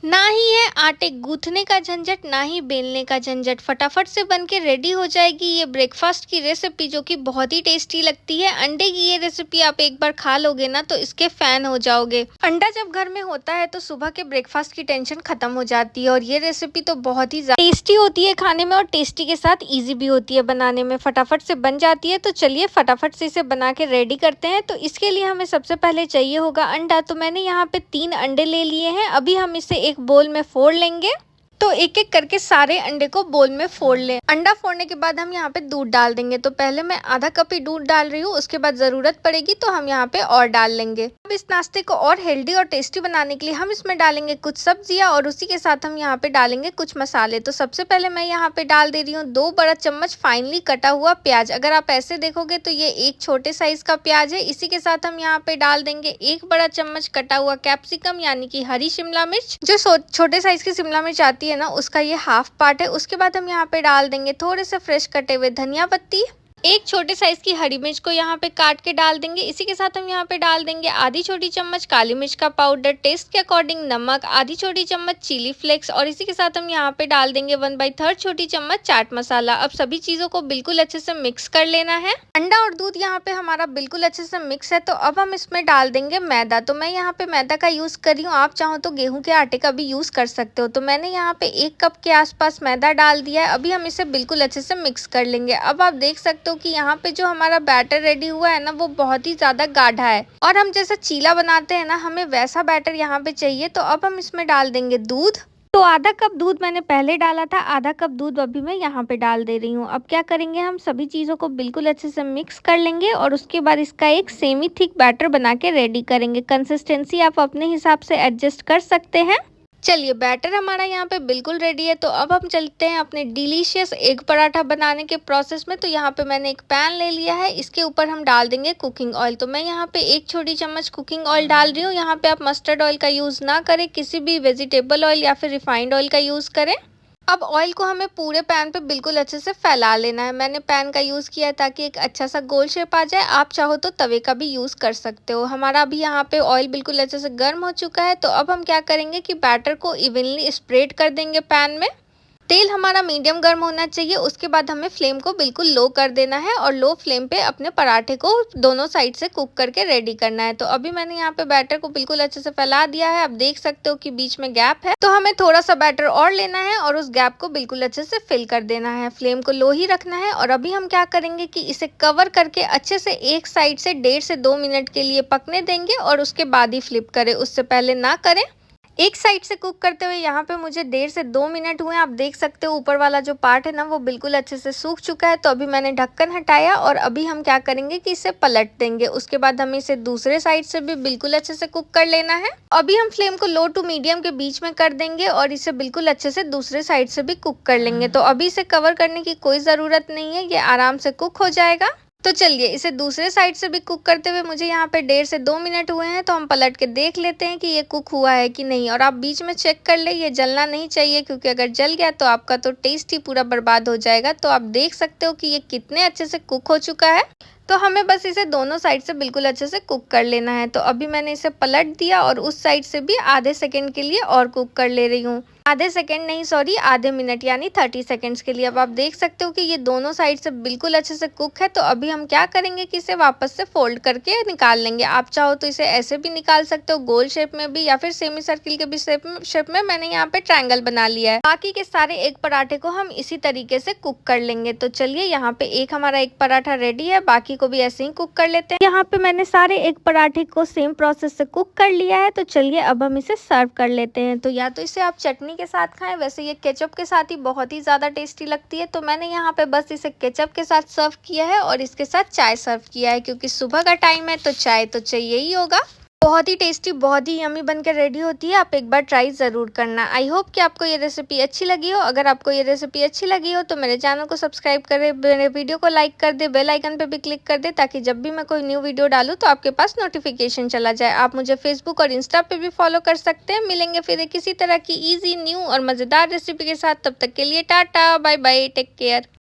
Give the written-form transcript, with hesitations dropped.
ना ही है आटे गूँथने का झंझट, ना ही बेलने का झंझट। फटाफट से बन के रेडी हो जाएगी ये ब्रेकफास्ट की रेसिपी, जो कि बहुत ही टेस्टी लगती है। अंडे की ये रेसिपी आप एक बार खा लोगे ना तो इसके फैन हो जाओगे। अंडा जब घर में होता है तो सुबह के ब्रेकफास्ट की टेंशन खत्म हो जाती है, और ये रेसिपी तो बहुत ही टेस्टी होती है खाने में, और टेस्टी के साथ ईजी भी होती है बनाने में। फटाफट से बन जाती है। तो चलिए फटाफट से इसे बना के रेडी करते हैं। तो इसके लिए हमें सबसे पहले चाहिए होगा अंडा। तो मैंने यहाँ पे 3 अंडे ले लिए हैं। अभी हम इसे एक बोल में फोड़ लेंगे। तो एक एक करके सारे अंडे को बोल में फोड़ लें। अंडा फोड़ने के बाद हम यहाँ पे दूध डाल देंगे। तो पहले मैं आधा कप ही दूध डाल रही हूँ, उसके बाद जरूरत पड़ेगी तो हम यहाँ पे और डाल लेंगे। अब इस नाश्ते को और हेल्दी और टेस्टी बनाने के लिए हम इसमें डालेंगे कुछ सब्जियां, और उसी के साथ हम यहाँ पे डालेंगे कुछ मसाले। तो सबसे पहले मैं यहाँ पे डाल दे रही हूँ 2 बड़ा चम्मच फाइनली कटा हुआ प्याज। अगर आप ऐसे देखोगे तो ये एक छोटे साइज का प्याज है। इसी के साथ हम यहाँ पे डाल देंगे 1 बड़ा चम्मच कटा हुआ कैप्सिकम, यानी कि हरी शिमला मिर्च। जो छोटे साइज की शिमला मिर्च आती है ना, उसका ये हाफ पार्ट है। उसके बाद हम यहाँ पे डाल देंगे थोड़े से फ्रेश कटे हुए धनिया पत्ती। एक छोटे साइज की हरी मिर्च को यहाँ पे काट के डाल देंगे। इसी के साथ हम यहाँ पे डाल देंगे आधी छोटी चम्मच काली मिर्च का पाउडर, टेस्ट के अकॉर्डिंग नमक, आधी छोटी चम्मच चिली फ्लेक्स, और इसी के साथ हम यहाँ पे डाल देंगे 1/3 छोटी चम्मच चाट मसाला। अब सभी चीजों को बिल्कुल अच्छे से मिक्स कर लेना है। अंडा और दूध यहाँ पे हमारा बिल्कुल अच्छे से मिक्स है। तो अब हम इसमें डाल देंगे मैदा। तो मैं यहाँ पे मैदा का यूज कर रही हूँ, आप चाहो तो गेहूं के आटे का भी यूज कर सकते हो। तो मैंने यहाँ पे 1 कप के आसपास मैदा डाल दिया है। अभी हम इसे बिल्कुल अच्छे से मिक्स कर लेंगे। अब आप देख सकते हो कि यहाँ पे जो हमारा बैटर रेडी हुआ है ना, वो बहुत ही ज्यादा गाढ़ा है, और हम जैसा चीला बनाते हैं ना, हमें वैसा बैटर यहाँ पे चाहिए। तो अब हम इसमें डाल देंगे दूध। तो आधा कप दूध मैंने पहले डाला था, आधा कप दूध अभी मैं यहाँ पे डाल दे रही हूँ। अब क्या करेंगे, हम सभी चीज़ों को बिल्कुल अच्छे से मिक्स कर लेंगे, और उसके बाद इसका एक सेमी थिक बैटर बना के रेडी करेंगे। कंसिस्टेंसी आप अपने हिसाब से एडजस्ट कर सकते हैं। चलिए बैटर हमारा यहाँ पे बिल्कुल रेडी है। तो अब हम चलते हैं अपने डिलीशियस एग पराठा बनाने के प्रोसेस में। तो यहाँ पे मैंने एक पैन ले लिया है, इसके ऊपर हम डाल देंगे कुकिंग ऑयल। तो मैं यहाँ पे 1 छोटी चम्मच कुकिंग ऑयल डाल रही हूँ। यहाँ पे आप मस्टर्ड ऑयल का यूज ना करें, किसी भी वेजिटेबल ऑयल या फिर रिफाइंड ऑयल का यूज करें। अब ऑयल को हमें पूरे पैन पे बिल्कुल अच्छे से फैला लेना है। मैंने पैन का यूज़ किया है ताकि एक अच्छा सा गोल शेप आ जाए। आप चाहो तो तवे का भी यूज़ कर सकते हो। हमारा अभी यहाँ पे ऑयल बिल्कुल अच्छे से गर्म हो चुका है। तो अब हम क्या करेंगे कि बैटर को इवनली स्प्रेड कर देंगे पैन में। तेल हमारा मीडियम गर्म होना चाहिए। उसके बाद हमें फ्लेम को बिल्कुल लो कर देना है, और लो फ्लेम पे अपने पराठे को दोनों साइड से कुक करके रेडी करना है। तो अभी मैंने यहाँ पे बैटर को बिल्कुल अच्छे से फैला दिया है। आप देख सकते हो कि बीच में गैप है, तो हमें थोड़ा सा बैटर और लेना है और उस गैप को बिल्कुल अच्छे से फिल कर देना है। फ्लेम को लो ही रखना है। और अभी हम क्या करेंगे कि इसे कवर करके अच्छे से एक साइड से 1.5 से 2 मिनट के लिए पकने देंगे, और उसके बाद ही फ्लिप करें, उससे पहले ना करें। एक साइड से कुक करते हुए यहाँ पे मुझे 1.5 से 2 मिनट हुए। आप देख सकते हो ऊपर वाला जो पार्ट है ना, वो बिल्कुल अच्छे से सूख चुका है। तो अभी मैंने ढक्कन हटाया, और अभी हम क्या करेंगे कि इसे पलट देंगे। उसके बाद हमें इसे दूसरे साइड से भी बिल्कुल अच्छे से कुक कर लेना है। अभी हम फ्लेम को लो टू मीडियम के बीच में कर देंगे, और इसे बिल्कुल अच्छे से दूसरे साइड से भी कुक कर लेंगे। तो अभी इसे कवर करने की कोई ज़रूरत नहीं है, ये आराम से कुक हो जाएगा। तो चलिए इसे दूसरे साइड से भी कुक करते हुए मुझे यहाँ पे 1.5 से 2 मिनट हुए हैं। तो हम पलट के देख लेते हैं कि ये कुक हुआ है कि नहीं। और आप बीच में चेक कर ले, ये जलना नहीं चाहिए, क्योंकि अगर जल गया तो आपका तो टेस्ट ही पूरा बर्बाद हो जाएगा। तो आप देख सकते हो कि ये कितने अच्छे से कुक हो चुका है। तो हमें बस इसे दोनों साइड से बिल्कुल अच्छे से कुक कर लेना है। तो अभी मैंने इसे पलट दिया, और उस साइड से भी आधे सेकंड के लिए और कुक कर ले रही हूँ। आधे सेकंड नहीं, सॉरी, आधे मिनट यानी 30 सेकंड्स के लिए। अब आप देख सकते हो कि ये दोनों साइड से बिल्कुल अच्छे से कुक है। तो अभी हम क्या करेंगे कि इसे वापस से फोल्ड करके निकाल लेंगे। आप चाहो तो इसे ऐसे भी निकाल सकते हो, गोल शेप में भी, या फिर सेमी सर्किल के भी शेप में। मैंने यहाँ पे ट्रायंगल बना लिया है। बाकी के सारे एग पराठे को हम इसी तरीके से कुक कर लेंगे। तो चलिए यहाँ पे हमारा एग पराठा रेडी है, बाकी को भी ऐसे ही कुक कर लेते हैं। यहाँ पे मैंने सारे एग पराठे को सेम प्रोसेस से कुक कर लिया है। तो चलिए अब हम इसे सर्व कर लेते हैं। तो या तो इसे आप चटनी के साथ खाएं, वैसे ये केचप के साथ ही बहुत ही ज्यादा टेस्टी लगती है। तो मैंने यहाँ पे बस इसे केचप के साथ सर्व किया है, और इसके साथ चाय सर्व किया है, क्योंकि सुबह का टाइम है तो चाय तो चाहिए ही होगा। बहुत ही टेस्टी, बहुत ही यमी बनकर रेडी होती है। आप एक बार ट्राई ज़रूर करना। आई होप कि आपको ये रेसिपी अच्छी लगी हो। अगर आपको ये रेसिपी अच्छी लगी हो तो मेरे चैनल को सब्सक्राइब करें, मेरे वीडियो को लाइक कर दे, बेल आइकन पे भी क्लिक कर दे, ताकि जब भी मैं कोई न्यू वीडियो डालूँ तो आपके पास नोटिफिकेशन चला जाए। आप मुझे फेसबुक और इंस्टा पे भी फॉलो कर सकते हैं। मिलेंगे फिर एक किसी तरह की ईजी, न्यू और मज़ेदार रेसिपी के साथ। तब तक के लिए tata bye bye, take care.